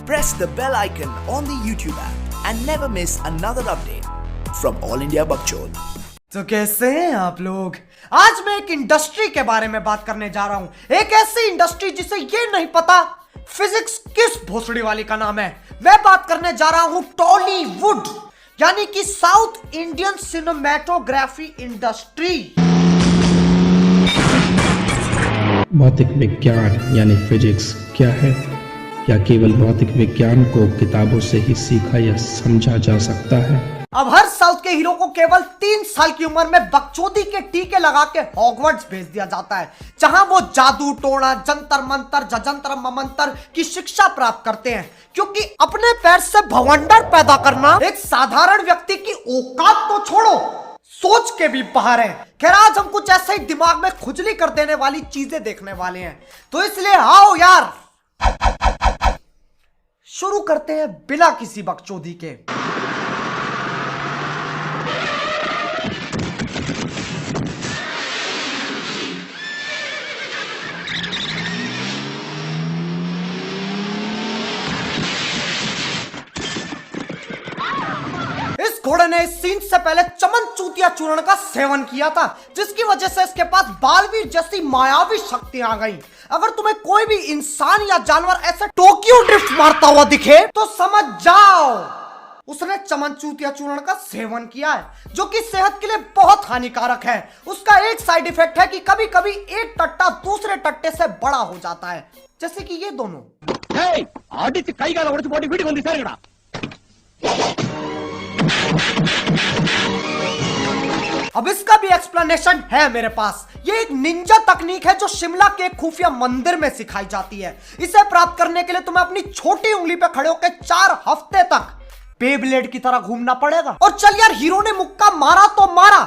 press the bell icon on the YouTube app and never miss another update from All India Bakchod. तो कैसे हैं आप लोग? आज मैं एक इंडस्ट्री के बारे में बात करने जा रहा हूं। एक ऐसी इंडस्ट्री जिसे ये नहीं पता फिजिक्स किस भोसड़ी वाली का नाम है। मैं बात करने जा रहा हूं टॉलीवुड, यानी कि साउथ इंडियन सिनेमेटोग्राफी इंडस्ट्री। भौतिक विज्ञान यानी फिजिक्स क्या है? क्या केवल भौतिक विज्ञान को किताबों से ही सीखा या समझा जा सकता है? अब हर साउथ के हीरो को केवल 3 साल की उम्र में बकचोदी के टीके लगा के हॉगवर्ट्स भेज दिया जाता है, जहां वो जादू टोना जंतर मंतर जजंतर ममंतर की शिक्षा प्राप्त करते हैं, क्योंकि अपने पैर से भवंडर पैदा करना एक साधारण व्यक्ति की औकात तो छोड़ो, सोच के भी बाहर है। खैर, आज हम कुछ ऐसे ही दिमाग में खुजली कर देने वाली चीजें देखने वाले हैं, तो इसलिए आओ यार शुरू करते हैं बिना किसी बकचोदी के। इस घोड़े ने इस सीन से पहले चमन चूतिया चूर्ण का सेवन किया था, जिसकी वजह से इसके पास बालवीर जैसी मायावी शक्तियां आ गई। अगर तुम्हें कोई भी इंसान या जानवर ऐसे टोक्यो ड्रिफ्ट मारता हुआ दिखे तो समझ जाओ उसने चमन चूतिया चूर्ण का सेवन किया है, जो कि सेहत के लिए बहुत हानिकारक है। उसका एक साइड इफेक्ट है कि कभी कभी एक टट्टा दूसरे टट्टे से बड़ा हो जाता है, जैसे कि ये दोनों। अब इसका भी एक्सप्लेनेशन है मेरे पास। ये एक निंजा तकनीक है जो शिमला के खुफिया मंदिर में सिखाई जाती है। इसे प्राप्त करने के लिए तुम्हें अपनी छोटी उंगली पे खड़े होकर 4 हफ्ते तक बेब्लेड की तरह घूमना पड़ेगा। और चल यार, हीरो ने मुक्का मारा तो मारा,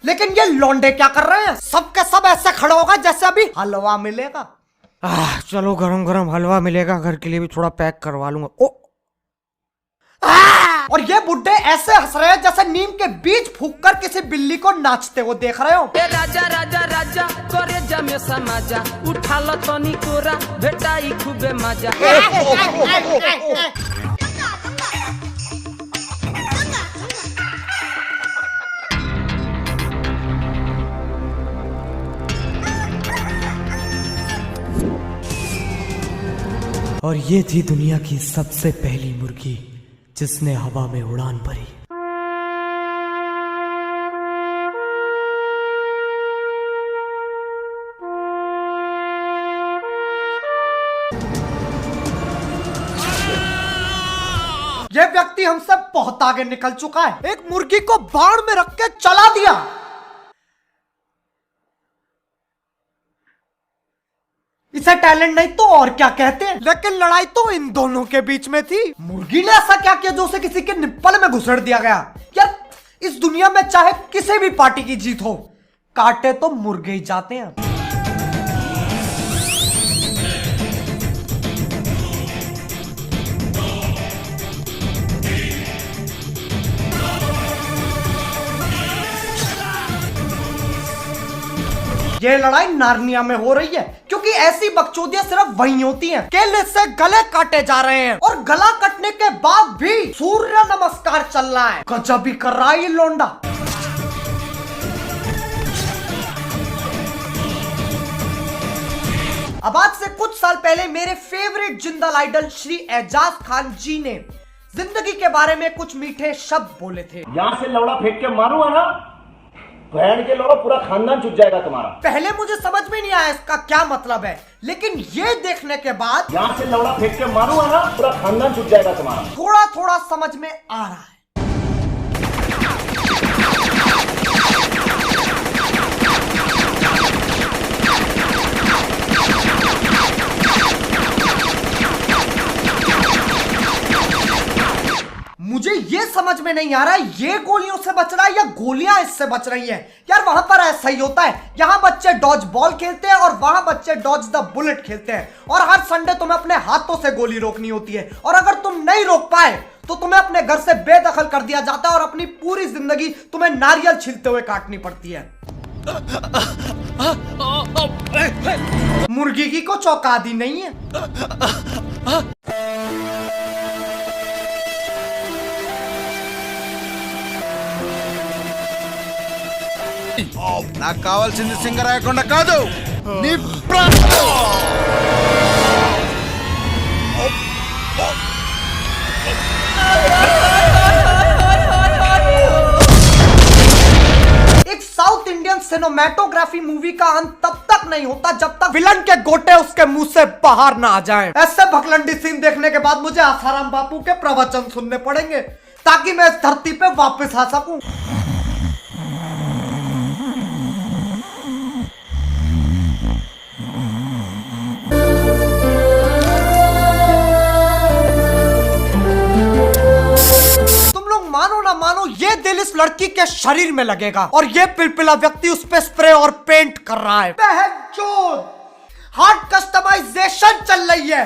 लेकिन ये लौंडे क्या कर रहे हैं? सबके सब ऐसे खड़े होगा जैसे अभी हलवा मिलेगा। चलो गरम गरम हलवा मिलेगा, घर के लिए भी थोड़ा पैक करवा लूंगा। ओ और ये बुड्ढे ऐसे हंस रहे हैं जैसे नीम के बीज फूंककर किसी बिल्ली को नाचते हुए देख रहे हो। राजा राजा राजा करे जमे समाजा उठा लो तनी कोरा भेटाई खूबे मजा। और ये थी दुनिया की सबसे पहली मुर्गी जिसने हवा में उड़ान भरी। यह व्यक्ति हमसे बहुत आगे निकल चुका है। एक मुर्गी को बाण में रख के चला दिया। इसे टैलेंट नहीं तो और क्या कहते हैं, लेकिन लड़ाई तो इन दोनों के बीच में थी। मुर्गी ने ऐसा क्या किया जो उसे किसी के निप्पल में घुसेड़ दिया गया? यार, इस दुनिया में चाहे किसी भी पार्टी की जीत हो, काटे तो मुर्गे ही जाते हैं। ये लड़ाई नार्निया में हो रही है, क्योंकि ऐसी बकचोदियां सिर्फ वहीं होती हैं। केले से गले काटे जा रहे हैं और गला कटने के बाद भी सूर्य नमस्कार चल रहा है। गजब ही कर रहा है ये लोंडा। अब आज से कुछ साल पहले मेरे फेवरेट जिंदाल आइडल श्री एजाज खान जी ने जिंदगी के बारे में कुछ मीठे शब्द बोले थे। यहाँ से लौड़ा फेंक के मारूंगा ना, बहन के लौड़ा पूरा खानदान छूट जाएगा तुम्हारा। पहले मुझे समझ में नहीं आया इसका क्या मतलब है, लेकिन ये देखने के बाद यहाँ से लौड़ा फेंक के मारूंगा ना, पूरा खानदान छूट जाएगा तुम्हारा। थोड़ा थोड़ा समझ में आ रहा है। मुझे ये समझ में नहीं आ रहा है ये गोलियों से बच रहा है या गोलियां इससे बच रही हैं। यार, वहां पर ऐसा ही होता है। यहाँ बच्चे डॉज बॉल खेलते हैं और वहां बच्चे डॉज द बुलेट खेलते हैं, और हर संडे तुम्हें अपने हाथों से गोली रोकनी होती है, और अगर तुम नहीं रोक पाए तो तुम्हें अपने घर से बेदखल कर दिया जाता है और अपनी पूरी जिंदगी तुम्हें नारियल छीलते हुए काटनी पड़ती है। मुर्गी की को चौंका दी नहीं है। నాకు కావాల్సింది సింగరాయకొండ కాదు నీ ప్రాణం. एक साउथ इंडियन सिनेमैटोग्राफी मूवी का अंत तब तक नहीं होता जब तक विलन के गोटे उसके मुंह से बाहर ना आ जाएं। ऐसे भगलंडी सीन देखने के बाद मुझे आसाराम बापू के प्रवचन सुनने पड़ेंगे ताकि मैं इस धरती पे वापस आ सकूं। मानो ना मानो ये दिल इस लड़की के शरीर में लगेगा और ये पिलपिला व्यक्ति उस पे स्प्रे और पेंट कर रहा है। हार्ट कस्टमाइजेशन चल रही है,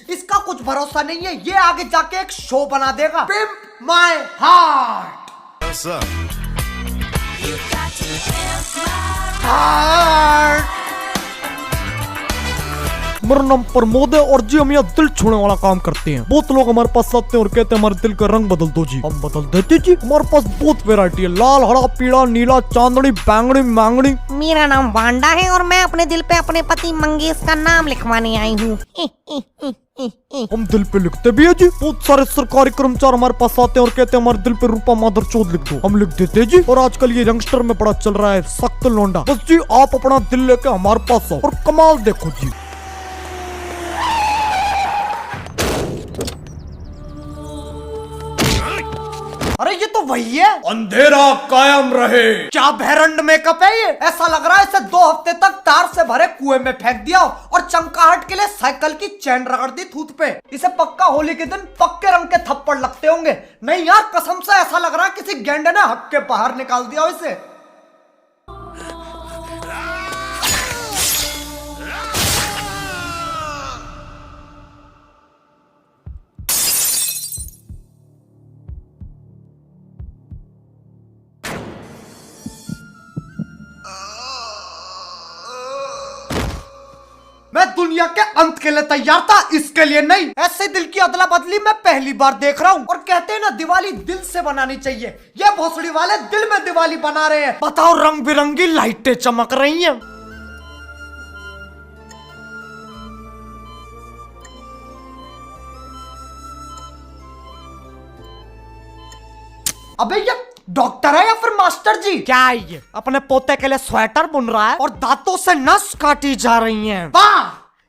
इसका कुछ भरोसा नहीं है, ये आगे जाके एक शो बना देगा। Pimp my heart. मेरा नाम प्रमोद है और जी हम यहाँ दिल छूने वाला काम करते हैं। बहुत लोग हमारे पास आते हैं और कहते हैं हमारे दिल का रंग बदल दो जी, हम बदल देते जी। हमारे पास बहुत वैरायटी है, लाल, हरा, पीला, नीला, चांदनी, बैंगनी, मांगनी। मेरा नाम वांडा है और मैं अपने दिल पे अपने पति मंगेश का नाम लिखवाने आई हूँ। हम दिल पे लिखते भी है जी। बहुत सारे सरकारी कर्मचारी हमारे पास आते हैं और कहते हैं हमारे दिल पे रूपा माधर चौथ लिख दो, हम लिख देते जी। और आजकल ये यंगस्टर में बड़ा चल रहा है सख्त लौंडा। बस जी आप अपना दिल लेके हमारे पास आओ और कमाल देखो जी। अरे ये तो वही है, अंधेरा कायम रहे। क्या भैरंड मेकअप है ये। ऐसा लग रहा है इसे 2 हफ्ते तक तार से भरे कुएं में फेंक दिया और चमकाहट के लिए साइकिल की चैन रगड़ दी थूत पे। इसे पक्का होली के दिन पक्के रंग के थप्पड़ लगते होंगे। नहीं यार कसम से ऐसा लग रहा है किसी गेंडे ने हक के बाहर निकाल दिया इसे। मैं दुनिया के अंत के लिए तैयार था, इसके लिए नहीं। ऐसे दिल की अदला बदली मैं पहली बार देख रहा हूँ। और कहते हैं ना दिवाली दिल से बनानी चाहिए, ये भोसड़ी वाले दिल में दिवाली बना रहे हैं। बताओ रंग बिरंगी लाइटें चमक रही हैं। अबे ये डॉक्टर है या फिर मास्टर जी? क्या है ये? अपने पोते के लिए स्वेटर बुन रहा है और दांतों से नस काटी जा रही हैं। वाह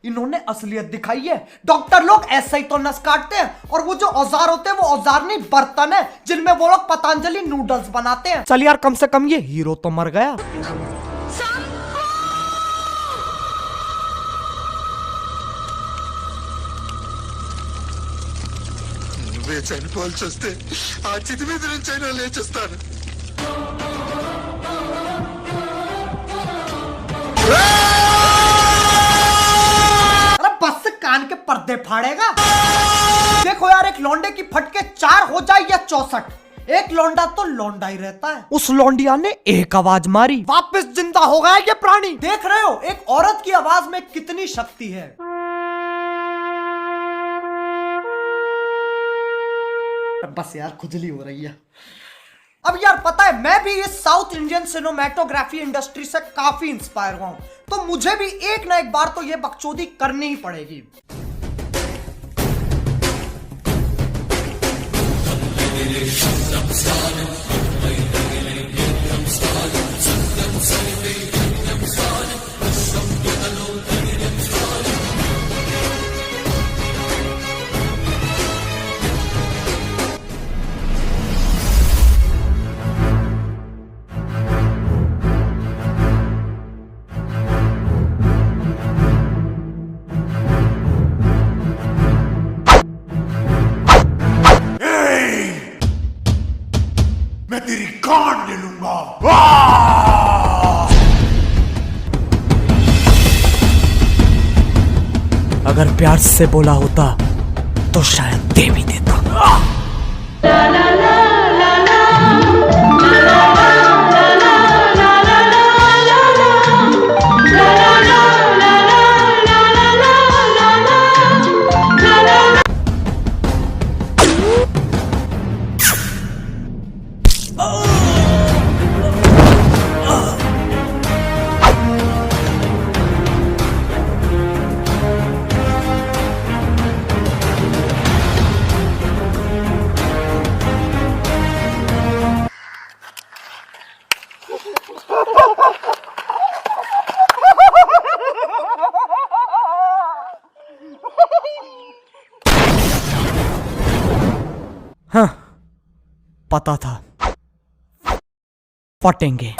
इन्होंने असलियत दिखाई है। डॉक्टर लोग ऐसे ही तो नस काटते हैं और वो जो औजार होते हैं वो औजार नहीं बर्तन है जिनमें वो लोग पतंजलि नूडल्स बनाते हैं। चल यार कम से कम ये हीरो तो मर गया। చనిపోవాల్సి వస్తే ఆ చితి మీద నుంచి అయినా లేచేస్తాను. अरे बस से कान के पर्दे फाड़ेगा। देखो यार एक लौंडे की फटके 4 हो जाए या 64, एक लौंडा तो लौंडा ही रहता है। उस लौंडिया ने एक आवाज मारी, वापस जिंदा हो गया ये प्राणी। देख रहे हो एक औरत की आवाज में कितनी शक्ति है। बस यार खुजली हो रही है। अब यार पता है मैं भी इस साउथ इंडियन सिनेमैटोग्राफी इंडस्ट्री से काफी इंस्पायर हुआ हूं, तो मुझे भी एक ना एक बार तो ये बकचोदी करनी ही पड़ेगी। मैं तेरी कान ले लूंगा। अगर प्यार से बोला होता तो शायद दे भी देता। पता था फटेंगे।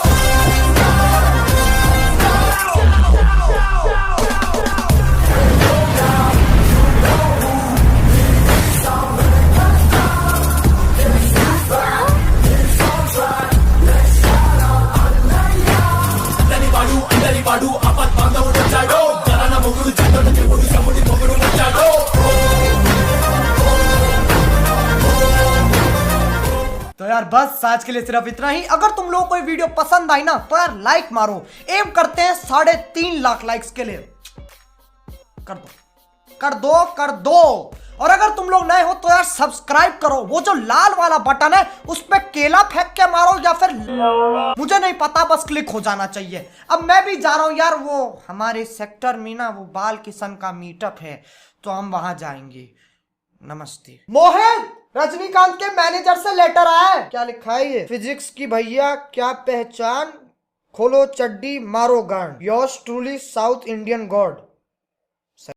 तो यार बस आज के लिए सिर्फ इतना ही। अगर तुम लोगों को ये वीडियो पसंद आई ना तो यार लाइक मारो। एम करते हैं 3.5 लाख लाइक्स के लिए। कर दो। और अगर तुम लोग नए हो तो यार सब्सक्राइब करो। वो जो लाल वाला बटन है उस पे केला फेंक के मारो या फिर मुझे नहीं पता, बस क्लिक हो जाना चाहिए। अब मैं भी जा रहा हूं यार, वो हमारे सेक्टर में ना वो बाल किशन का मीटअप है तो हम वहां जाएंगे। नमस्ते। मोहित, रजनीकांत के मैनेजर से लेटर आया है। क्या लिखा है ये? फिजिक्स की भैया क्या पहचान, खोलो चड्डी मारो गांड, yours truly south Indian God.